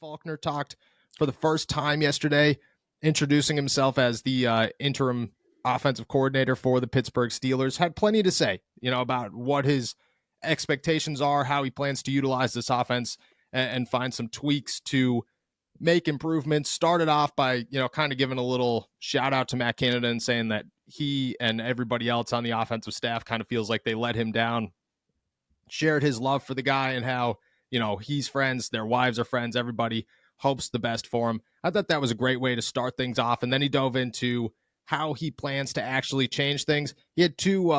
Faulkner talked for the first time yesterday, introducing himself as the interim offensive coordinator for the Pittsburgh Steelers. Had plenty to say, about what his expectations are, how he plans to utilize this offense and find some tweaks to make improvements. Started off by, kind of giving a little shout out to Matt Canada and saying that he and everybody else on the offensive staff kind of feels like they let him down. Shared his love for the guy and how, he's friends, their wives are friends, everybody hopes the best for him. I thought that was a great way to start things off. And then he dove into how he plans to actually change things. He had two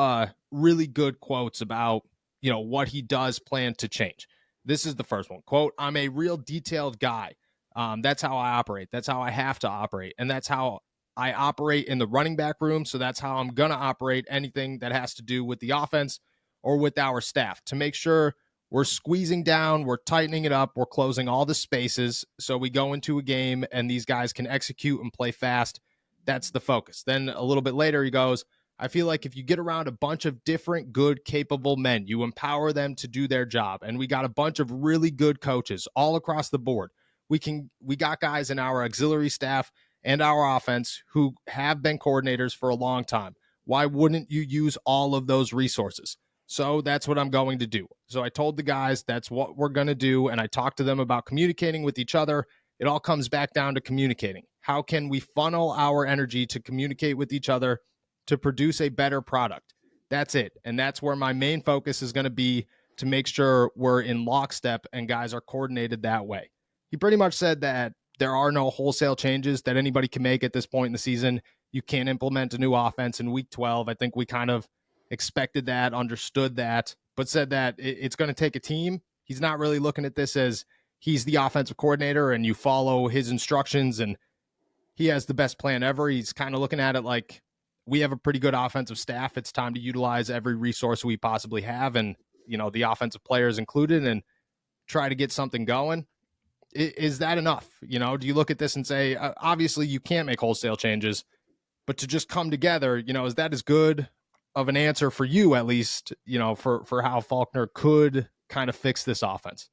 really good quotes about, what he does plan to change. This is the first one. Quote, "I'm a real detailed guy. That's how I operate. That's how I have to operate. And that's how I operate in the running back room. So that's how I'm going to operate anything that has to do with the offense or with our staff to make sure we're squeezing down, we're tightening it up, we're closing all the spaces so we go into a game and these guys can execute and play fast. That's the focus." Then a little bit later, he goes, "I feel like if you get around a bunch of different, good, capable men, you empower them to do their job. And we got a bunch of really good coaches all across the board. We got guys in our auxiliary staff and our offense who have been coordinators for a long time. Why wouldn't you use all of those resources? So that's what I'm going to do." So I told the guys that's what we're going to do. And I talked to them about communicating with each other. It all comes back down to communicating. How can we funnel our energy to communicate with each other to produce a better product? That's it. And that's where my main focus is going to be, to make sure we're in lockstep and guys are coordinated that way. He pretty much said that there are no wholesale changes that anybody can make at this point in the season. You can't implement a new offense in week 12. I think we kind of expected that, understood that, but said that it's going to take a team. He's not really looking at this as he's the offensive coordinator and you follow his instructions and he has the best plan ever. He's kind of looking at it like, we have a pretty good offensive staff. It's time to utilize every resource we possibly have, and, the offensive players included, and try to get something going. Is that enough? Do you look at this and say, obviously you can't make wholesale changes, but to just come together, is that as good of an answer for you, at least, for how Faulkner could kind of fix this offense?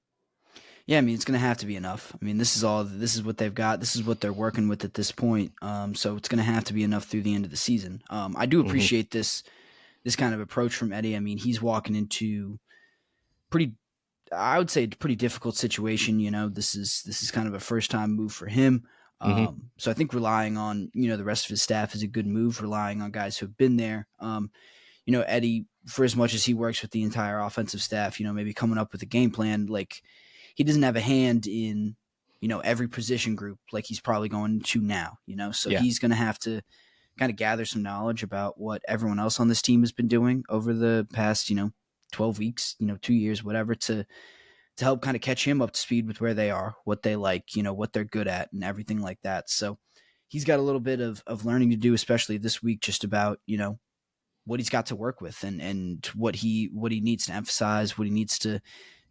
Yeah, I mean, it's going to have to be enough. I mean, this is what they've got. This is what they're working with at this point. So it's going to have to be enough through the end of the season. I do appreciate this kind of approach from Eddie. I mean, he's walking into I would say a pretty difficult situation. This is kind of a first time move for him. So I think relying on, the rest of his staff is a good move, relying on guys who have been there. Eddie, for as much as he works with the entire offensive staff, maybe coming up with a game plan, like, he doesn't have a hand in, every position group like he's probably going to now, so yeah. He's going to have to kind of gather some knowledge about what everyone else on this team has been doing over the past, 12 weeks, 2 years, whatever, to help kind of catch him up to speed with where they are, what they like, what they're good at and everything like that. So he's got a little bit of learning to do, especially this week, just about, what he's got to work with and what he needs to emphasize, what he needs to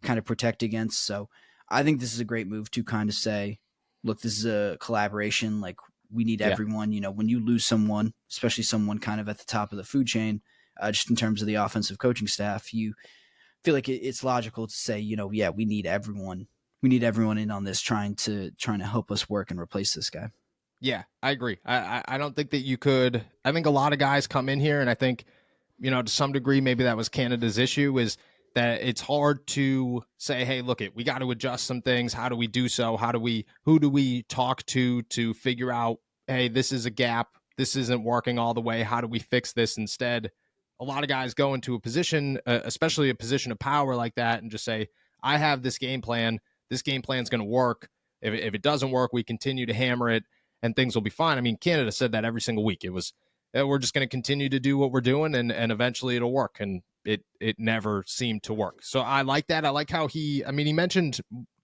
kind of protect against. So I think this is a great move to kind of say, look, this is a collaboration. Like, we need everyone. When you lose someone, especially someone kind of at the top of the food chain, just in terms of the offensive coaching staff, you feel like it's logical to say, we need everyone. We need everyone in on this, trying to help us work and replace this guy. Yeah, I agree. I don't think that you could. I think a lot of guys come in here, and I think, to some degree, maybe that was Canada's issue, is that it's hard to say, hey, look, we got to adjust some things. How do we do so? Who do we talk to figure out, hey, this is a gap. This isn't working all the way. How do we fix this? Instead, a lot of guys go into a position, especially a position of power like that, and just say, I have this game plan. This game plan is going to work. If it doesn't work, we continue to hammer it and things will be fine. I mean, Canada said that every single week. It was, we're just going to continue to do what we're doing and eventually it'll work. And it never seemed to work. So I like that. I like how he mentioned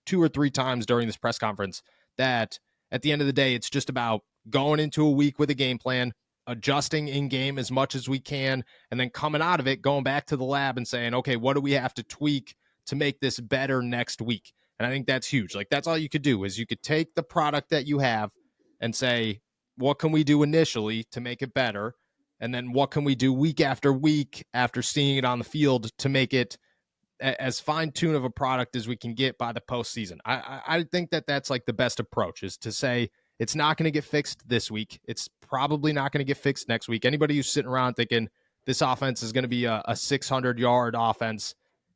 2 or 3 times during this press conference that at the end of the day, it's just about going into a week with a game plan, adjusting in game as much as we can, and then coming out of it, going back to the lab and saying, okay, what do we have to tweak to make this better next week? And I think that's huge. Like, that's all you could do, is you could take the product that you have and say, what can we do initially to make it better? And then what can we do week after week after seeing it on the field to make it as fine-tuned of a product as we can get by the postseason. I think that that's like the best approach, is to say it's not going to get fixed this week. It's probably not going to get fixed next week. Anybody who's sitting around thinking this offense is going to be a 600-yard offense,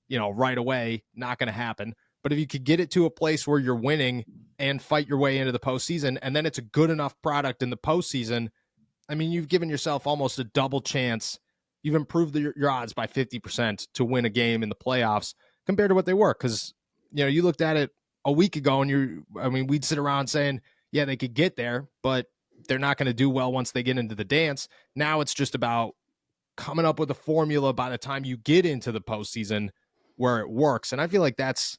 right away, not going to happen. But if you could get it to a place where you're winning and fight your way into the postseason, and then it's a good enough product in the postseason, I mean, you've given yourself almost a double chance. You've improved your odds by 50% to win a game in the playoffs compared to what they were. Because, you looked at it a week ago and we'd sit around saying, yeah, they could get there, but they're not going to do well once they get into the dance. Now it's just about coming up with a formula by the time you get into the postseason where it works. And I feel like that's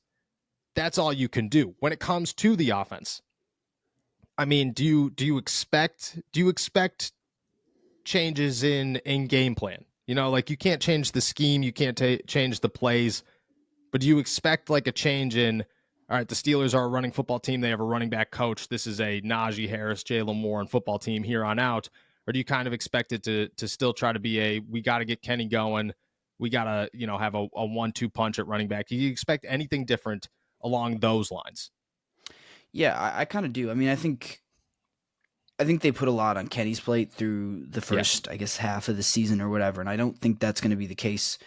all you can do when it comes to the offense. I mean, do you expect changes in game plan? Like, you can't change the scheme, you can't change the plays, but do you expect like a change in, all right, the Steelers are a running football team, they have a running back coach, this is a Najee Harris, Jalen Warren football team here on out? Or do you kind of expect it to still try to be we got to get Kenny going, we got to, have a 1-2 punch at running back? Do you expect anything different along those lines? Yeah, I kind of do. I mean, I think they put a lot on Kenny's plate through the first, I guess, half of the season or whatever, and I don't think that's going to be the case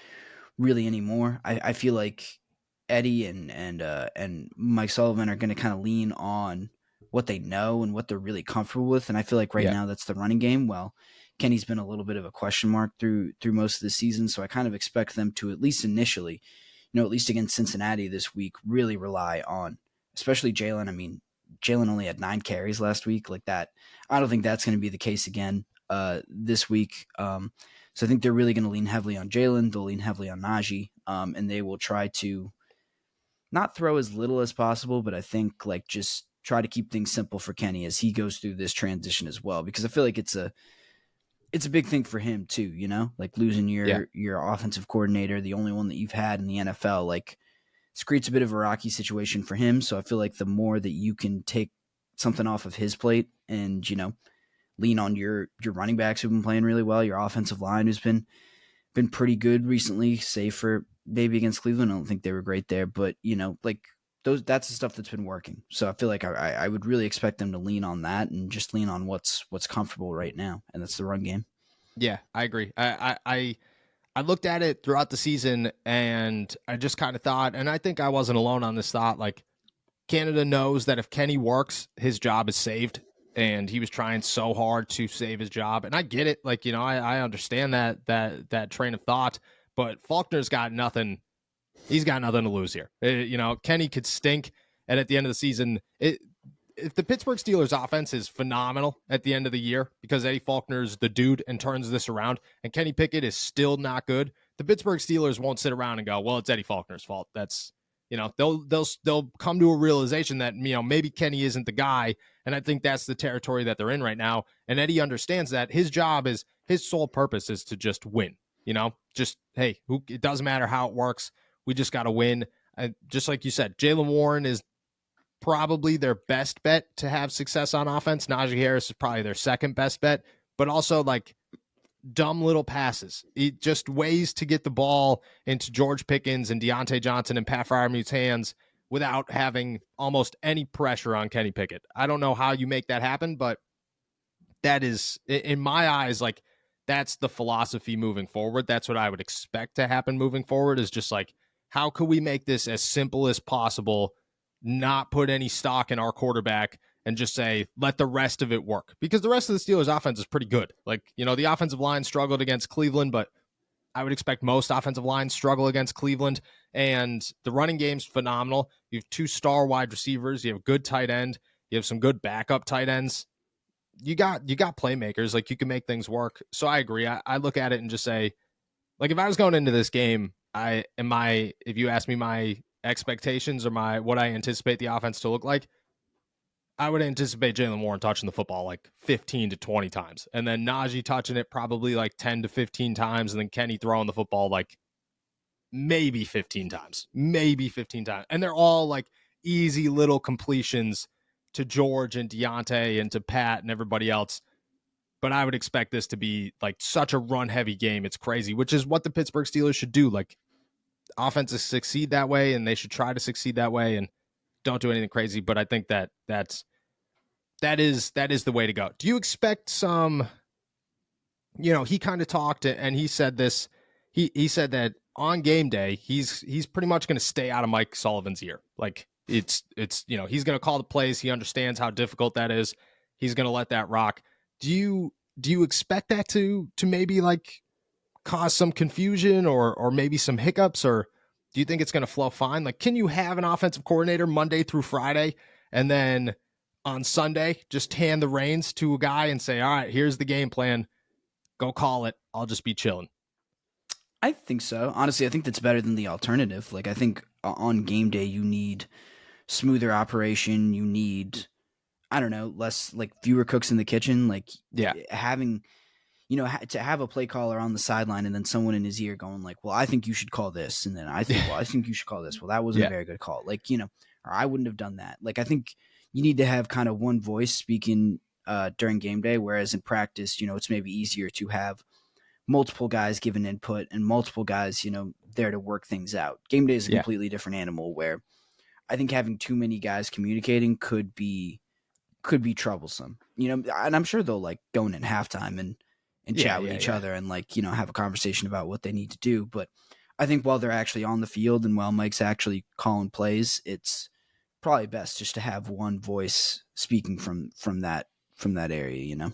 really anymore. I feel like Eddie and Mike Sullivan are going to kind of lean on what they know and what they're really comfortable with, and I feel like right now that's the running game. Well, Kenny's been a little bit of a question mark through most of the season, so I kind of expect them to, at least initially, at least against Cincinnati this week, really rely on, especially Jalen. I mean, Jalen only had 9 carries last week, like that. I don't think that's going to be the case again this week. So I think they're really going to lean heavily on Jalen. They'll lean heavily on Najee, and they will try to not throw as little as possible, but I think like just try to keep things simple for Kenny as he goes through this transition as well, because I feel like it's a big thing for him too, like losing your offensive coordinator, the only one that you've had in the NFL, like this creates a bit of a rocky situation for him. So I feel like the more that you can take something off of his plate and, lean on your running backs who've been playing really well, your offensive line who's been pretty good recently, save for maybe against Cleveland. I don't think they were great there, but like that's the stuff that's been working. So I feel like I would really expect them to lean on that and just lean on what's comfortable right now, and that's the run game. Yeah, I agree. I looked at it throughout the season, and I just kind of thought, and I think I wasn't alone on this thought, like, Canada knows that if Kenny works, his job is saved, and he was trying so hard to save his job. And I get it. Like, I understand that train of thought, but Faulkner's got nothing. He's got nothing to lose here. Kenny could stink, and at the end of the season, if the Pittsburgh Steelers offense is phenomenal at the end of the year because Eddie Faulkner's the dude and turns this around, and Kenny Pickett is still not good, the Pittsburgh Steelers won't sit around and go, well, it's Eddie Faulkner's fault. That's, they'll come to a realization that, maybe Kenny isn't the guy. And I think that's the territory that they're in right now. And Eddie understands that his sole purpose is to just win, just, hey, it doesn't matter how it works. We just got to win. And just like you said, Jalen Warren is probably their best bet to have success on offense. Najee Harris is probably their second best bet, but also like dumb little passes. Just ways to get the ball into George Pickens and Deontay Johnson and Pat Fryermuth's hands without having almost any pressure on Kenny Pickett. I don't know how you make that happen, but that is, in my eyes, like, that's the philosophy moving forward. That's what I would expect to happen moving forward, is just like, how can we make this as simple as possible, not put any stock in our quarterback, and just say, let the rest of it work? Because the rest of the Steelers offense is pretty good. Like, the offensive line struggled against Cleveland, but I would expect most offensive lines struggle against Cleveland. And the running game's phenomenal. You have 2 star wide receivers. You have good tight end. You have some good backup tight ends. You got playmakers. Like, you can make things work. So I agree. I look at it and just say, like, if I was going into this game, if you ask me my expectations or what I anticipate the offense to look like, I would anticipate Jalen Warren touching the football like 15 to 20 times, and then Najee touching it probably like 10 to 15 times, and then Kenny throwing the football like maybe 15 times. And they're all like easy little completions to George and Deontay and to Pat and everybody else. But I would expect this to be like such a run-heavy game. It's crazy, which is what the Pittsburgh Steelers should do. Like, offenses succeed that way, and they should try to succeed that way, and don't do anything crazy. But I think that is the way to go. Do you expect some? He kind of talked and he said this. He said that on game day, he's pretty much going to stay out of Mike Sullivan's ear. Like it's he's going to call the plays. He understands how difficult that is. He's going to let that rock. Do you expect that to maybe like cause some confusion or maybe some hiccups, or do you think it's going to flow fine? Like, can you have an offensive coordinator Monday through Friday and then on Sunday just hand the reins to a guy and say, all right, here's the game plan, go call it, I'll just be chilling? I think so. Honestly, I think that's better than the alternative. Like, I think on game day, you need smoother operation. You need, I don't know, less, like, fewer cooks in the kitchen. Like, Yeah. having, to have a play caller on the sideline and then someone in his ear going like, well, I think you should call this. And then I think you should call this. Well, that wasn't a very good call. Like, or I wouldn't have done that. Like, I think you need to have kind of one voice speaking during game day, whereas in practice, it's maybe easier to have multiple guys giving input and multiple guys, there to work things out. Game day is a completely different animal where I think having too many guys communicating could be troublesome, and I'm sure they'll like go in at halftime and chat with each other and like, have a conversation about what they need to do. But I think while they're actually on the field and while Mike's actually calling plays, it's probably best just to have one voice speaking from that area,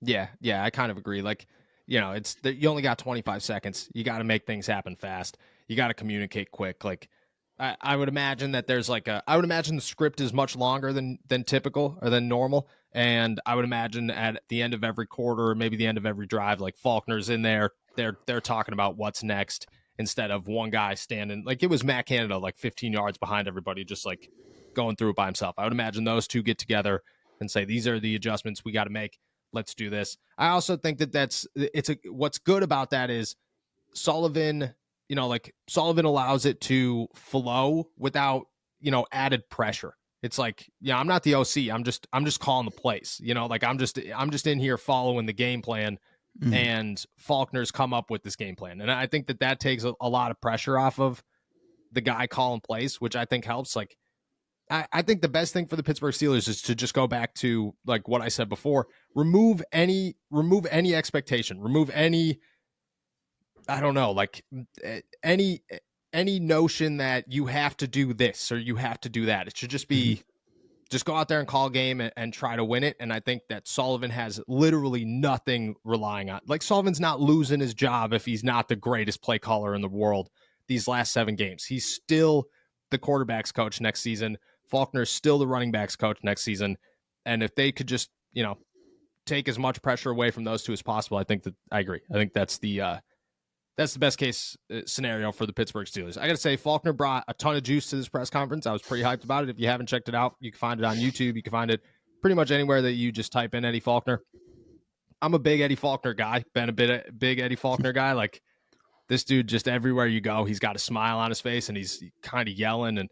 Yeah, I kind of agree. Like, it's you only got 25 seconds. You got to make things happen fast. You got to communicate quick. Like, I would imagine that there's like I would imagine the script is much longer than typical or than normal. And I would imagine at the end of every quarter, or maybe the end of every drive, like Faulkner's in there. They're talking about what's next instead of one guy standing. Like it was Matt Canada, like 15 yards behind everybody, just like going through it by himself. I would imagine those two get together and say, these are the adjustments we got to make. Let's do this. I also think that what's good about that is Sullivan, Sullivan allows it to flow without, added pressure. It's like, I'm not the OC. I'm just calling the plays, like I'm just in here following the game plan, and Faulkner's come up with this game plan. And I think that takes a lot of pressure off of the guy calling plays, which I think helps. Like, I think the best thing for the Pittsburgh Steelers is to just go back to like what I said before, remove any expectation, remove any, I don't know, like any notion that you have to do this or you have to do that. It should just be, just go out there and call a game and try to win it. And I think that Sullivan has literally nothing relying on. Like Sullivan's not losing his job if he's not the greatest play caller in the world these last 7 games. He's still the quarterback's coach next season. Faulkner's still the running backs coach next season. And if they could just, take as much pressure away from those two as possible, I agree. I think that's the best case scenario for the Pittsburgh Steelers. I got to say, Faulkner brought a ton of juice to this press conference. I was pretty hyped about it. If you haven't checked it out, you can find it on YouTube. You can find it pretty much anywhere that you just type in Eddie Faulkner. I'm a big Eddie Faulkner guy, been a big Eddie Faulkner guy. Like, this dude, just everywhere you go, he's got a smile on his face and he's kind of yelling and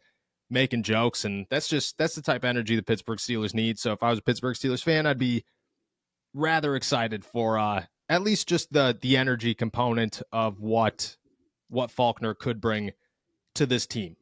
making jokes. And that's the type of energy the Pittsburgh Steelers need. So if I was a Pittsburgh Steelers fan, I'd be rather excited for at least just the energy component of what Faulkner could bring to this team.